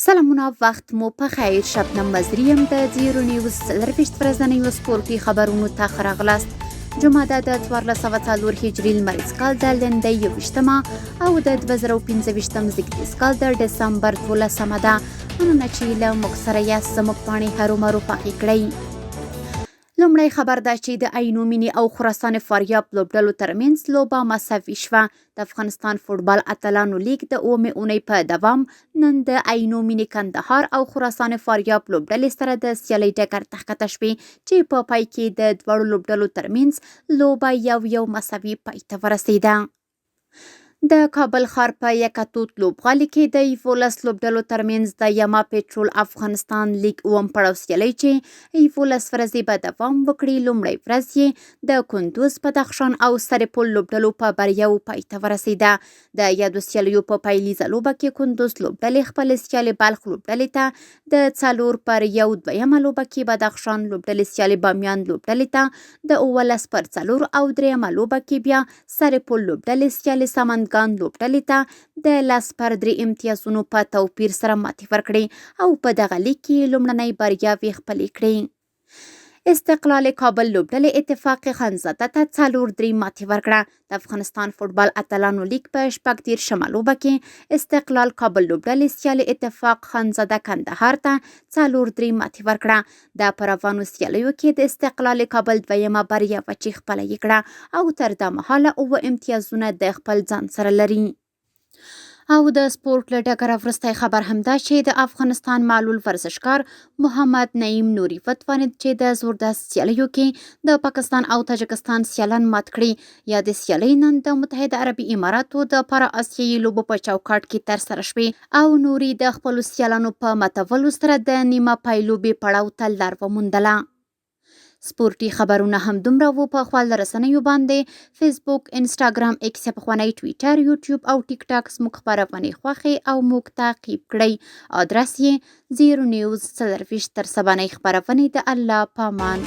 سلامونه وخت مو په خیر. شبنم مزری یم د زیرو نیوز څلرویشت ورځنیو سپورتي خبرونو ته ښه راغلاست. جمعه د 1404 هجري لمریز کال د لندۍ 21 او د 2025 زیږدیز کال د ډسمبر 12 ده. مننه چې له موږ سره یاست. زموږ پاڼې هرومرو خوښې کړئ. لومړی خبر ده چې د عینو مینې او خراسان فاریاب لوبډلو ترمنځ لوبه مساوي شوه. د افغانستان فوټبال اتلانو لیگ د اومې اونۍ په دوام نن د عینو مینې کندهار او خراسان فاریاب لوبډلې سره د سیالۍ ډګر ته ښکته شوې چې په پای کې د دواړو لوبډلو ترمنځ لوبه یو مساوي پای ته ورسېده. د کابل ښار په یکتوت لوبغالي کې د 11 لوبډلو ترمنځ د یما پټرول افغانستان لیگ اووم پړاو سیالۍ چې 11 ورځې به دوام وکړي. لومړۍ ورځ یې د کندوز، بدخشان او سرپل لوبډلو په بریاو پای ته ورسېده. د یادو سیالیو په پیلیزه لوبه کې کندوز لوبډلې خپلې سیالۍ بلخ لوبډلې ته د 4-1 دویمه لوبه کې بدخشان لوبډلې سیالۍ بامیان لوبډلې ته د 19-4 او دریمه لوبه کې بیا سرپل لوبډلې سیالۍ سمنګان لوبډلې ته د 10-3 امتیازونو په توپیر سره ماتې ورکړې او په دغه لیګ کې لومړنۍ بریاوې خپلې کړې. استقلال کابل لوبډلې اتفاق خانزاده ته 4-3 ماتې ورکړه. د افغانستان فوټبال اتلانو لیگ په 14مه لوبه کې استقلال کابل لوبډلې سیالۍ اتفاق خانزاده کندهار ته 4-3 ماتې ورکړه. د په روانو سیالیو کې د استقلال کابل دویمه بریا وچې خپله یې کړه او تر دا مهاله 7 امتیازونه د خپل ځان سره لري. او د سپورت له ډګره وروستی خبر همدا چې د افغانستان معلول ورزشکار محمد نعیم نوري وتوانید چې د زوردست سیالیو کې د پاکستان او تاجکستان سیالان مات کړي. یا د سیالۍ نن د متحده عربي اماراتو د پارا اسیایي لوبو په چوکاټ کې ترسره شوې او نوري د خپلو سیالانو په ماتولو سره د نیمه پای لوبې پړاو ته لار وموندله. سپورتي خبرونه هم دومره وو. په خپل رسنیو باندې فیسبوک، انسټاګرام، ایکس پخوانی ټویټر، یوټیوب او ټیک ټاک زموږ خبرونه خوښې او موږ تعقیب کړئ. ادرس یې 0 news 24 تر سبانۍ خبرونه د الله پامان.